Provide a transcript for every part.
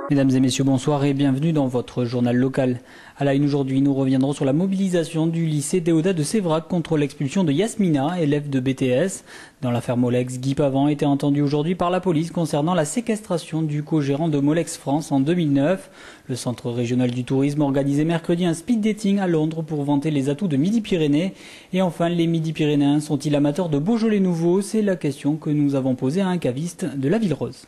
Mesdames et messieurs, bonsoir et bienvenue dans votre journal local. À la une aujourd'hui, nous reviendrons sur la mobilisation du lycée Déodat de Sévrac contre l'expulsion de Yasmina, élève de BTS. Dans l'affaire Molex, Guy Pavant était entendu aujourd'hui par la police concernant la séquestration du co-gérant de Molex France en 2009. Le centre régional du tourisme organisait mercredi un speed dating à Londres pour vanter les atouts de Midi-Pyrénées. Et enfin, les Midi-Pyrénéens sont-ils amateurs de Beaujolais nouveau? C'est la question que nous avons posée à un caviste de la Ville Rose.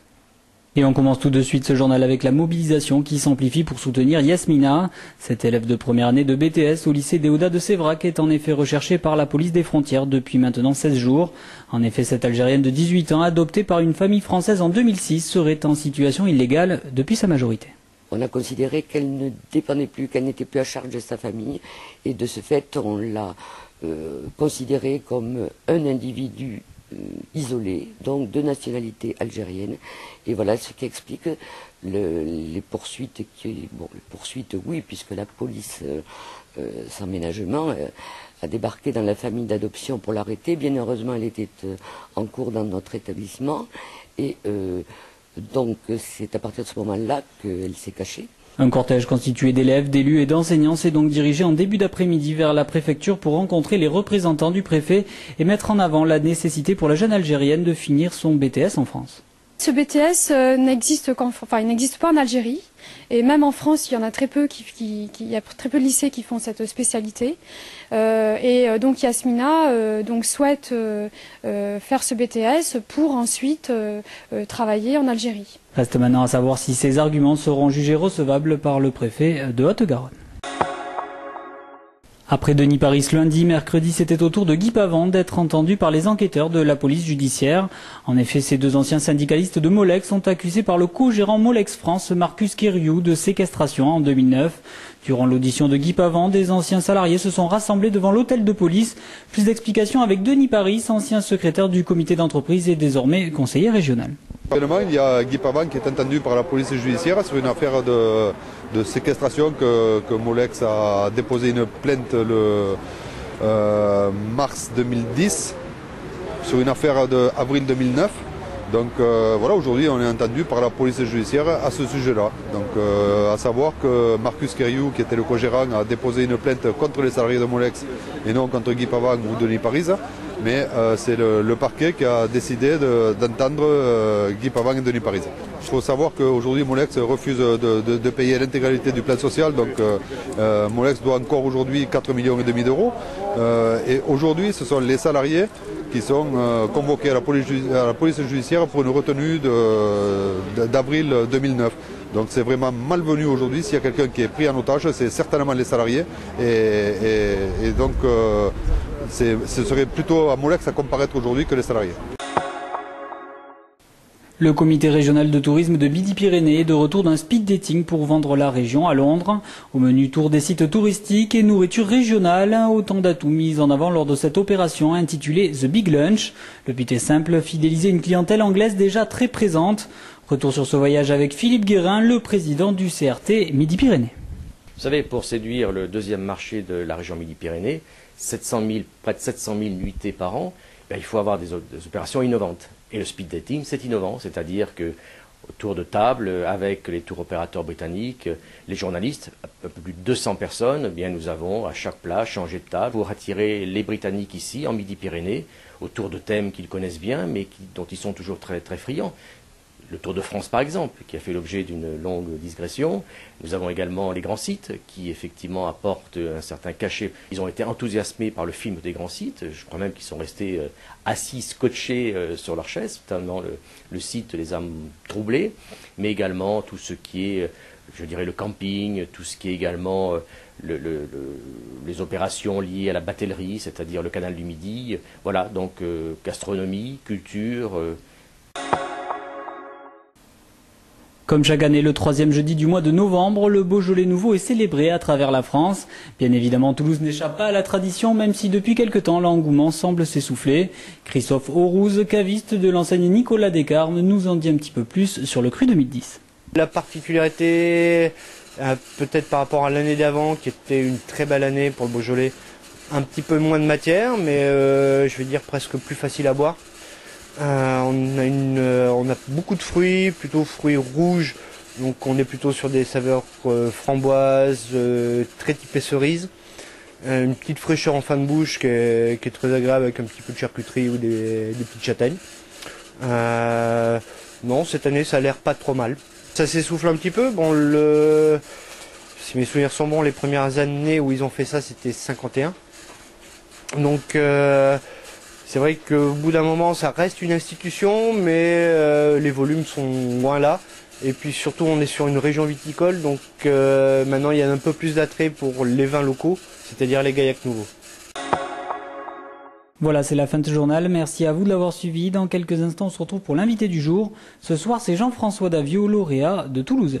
Et on commence tout de suite ce journal avec la mobilisation qui s'amplifie pour soutenir Yasmina. Cette élève de première année de BTS au lycée Déodat de Sévrac est en effet recherchée par la police des frontières depuis maintenant 16 jours. En effet, cette Algérienne de 18 ans, adoptée par une famille française en 2006, serait en situation illégale depuis sa majorité. On a considéré qu'elle ne dépendait plus, qu'elle n'était plus à charge de sa famille. Et de ce fait, on l'a considérée comme un individu isolé, donc de nationalité algérienne. Et voilà ce qui explique les poursuites. Les poursuites, oui, puisque la police, sans ménagement, a débarqué dans la famille d'adoption pour l'arrêter. Bien heureusement, elle était en cours dans notre établissement. Et donc, c'est à partir de ce moment-là qu'elle s'est cachée. Un cortège constitué d'élèves, d'élus et d'enseignants s'est donc dirigé en début d'après-midi vers la préfecture pour rencontrer les représentants du préfet et mettre en avant la nécessité pour la jeune Algérienne de finir son BTS en France. Ce BTS n'existe il n'existe pas en Algérie, et même en France, il y en a très peu, il y a très peu de lycées qui font cette spécialité. Donc Yasmina souhaite faire ce BTS pour ensuite travailler en Algérie. Reste maintenant à savoir si ces arguments seront jugés recevables par le préfet de Haute-Garonne. Après Denis Paris lundi, mercredi, c'était au tour de Guy Pavant d'être entendu par les enquêteurs de la police judiciaire. En effet, ces deux anciens syndicalistes de Molex sont accusés par le co-gérant Molex France, Marcus Keriou, de séquestration en 2009. Durant l'audition de Guy Pavant, des anciens salariés se sont rassemblés devant l'hôtel de police. Plus d'explications avec Denis Paris, ancien secrétaire du comité d'entreprise et désormais conseiller régional. Actuellement, il y a Guy Pavant qui est entendu par la police judiciaire sur une affaire de séquestration que Molex a déposé une plainte le mars 2010 sur une affaire d'avril 2009. Donc voilà, aujourd'hui on est entendu par la police judiciaire à ce sujet-là. Donc à savoir que Marcus Keriou, qui était le co-gérant, a déposé une plainte contre les salariés de Molex et non contre Guy Pavant ou Denis Paris. Mais c'est le parquet qui a décidé d'entendre Guy Pavant et Denis Paris. Il faut savoir qu'aujourd'hui Molex refuse de payer l'intégralité du plan social. Donc Molex doit encore aujourd'hui 4,5 millions d'euros. Et aujourd'hui ce sont les salariés qui sont convoqués à la police judiciaire pour une retenue d'avril 2009. Donc c'est vraiment malvenu aujourd'hui. S'il y a quelqu'un qui est pris en otage, c'est certainement les salariés. Et donc ce serait plutôt à Molex à comparaître aujourd'hui que les salariés. Le comité régional de tourisme de Midi-Pyrénées est de retour d'un speed dating pour vendre la région à Londres. Au menu tour des sites touristiques et nourriture régionale, autant d'atouts mis en avant lors de cette opération intitulée The Big Lunch. Le but est simple, fidéliser une clientèle anglaise déjà très présente. Retour sur ce voyage avec Philippe Guérin, le président du CRT Midi-Pyrénées. Vous savez, pour séduire le deuxième marché de la région Midi-Pyrénées, près de 700 000 nuitées par an, il faut avoir des opérations innovantes. Et le speed dating, c'est innovant, c'est-à-dire que autour de table, avec les tour opérateurs britanniques, les journalistes, un peu plus de 200 personnes, nous avons à chaque plat changé de table pour attirer les Britanniques ici, en Midi-Pyrénées, autour de thèmes qu'ils connaissent bien, mais dont ils sont toujours très, très friands. Le Tour de France, par exemple, qui a fait l'objet d'une longue digression. Nous avons également les grands sites, qui effectivement apportent un certain cachet. Ils ont été enthousiasmés par le film des grands sites. Je crois même qu'ils sont restés assis, scotchés sur leur chaise. Tellement le site les a troublés. Mais également tout ce qui est, je dirais, le camping, tout ce qui est également les opérations liées à la batellerie, c'est-à-dire le canal du Midi. Voilà, donc gastronomie, culture... Comme chaque année, le troisième jeudi du mois de novembre, le Beaujolais nouveau est célébré à travers la France. Bien évidemment, Toulouse n'échappe pas à la tradition, même si depuis quelque temps, l'engouement semble s'essouffler. Christophe Aurouz, caviste de l'enseigne Nicolas Descarnes, nous en dit un petit peu plus sur le cru 2010. La particularité, peut-être par rapport à l'année d'avant, qui était une très belle année pour le Beaujolais, un petit peu moins de matière, mais je vais dire presque plus facile à boire. On a beaucoup de fruits, plutôt fruits rouges, Donc on est plutôt sur des saveurs framboises, très typées cerises. Une petite fraîcheur en fin de bouche qui est très agréable avec un petit peu de charcuterie ou des petites châtaignes. Non, cette année ça a l'air pas trop mal. Ça s'essouffle un petit peu. Bon, si mes souvenirs sont bons, les premières années où ils ont fait ça, c'était 51. Donc c'est vrai qu'au bout d'un moment, ça reste une institution, mais les volumes sont moins là. Et puis surtout, on est sur une région viticole, donc maintenant il y a un peu plus d'attrait pour les vins locaux, c'est-à-dire les Gaillac nouveaux. Voilà, c'est la fin de ce journal. Merci à vous de l'avoir suivi. Dans quelques instants, on se retrouve pour l'invité du jour. Ce soir, c'est Jean-François Davio, lauréat de Toulouse.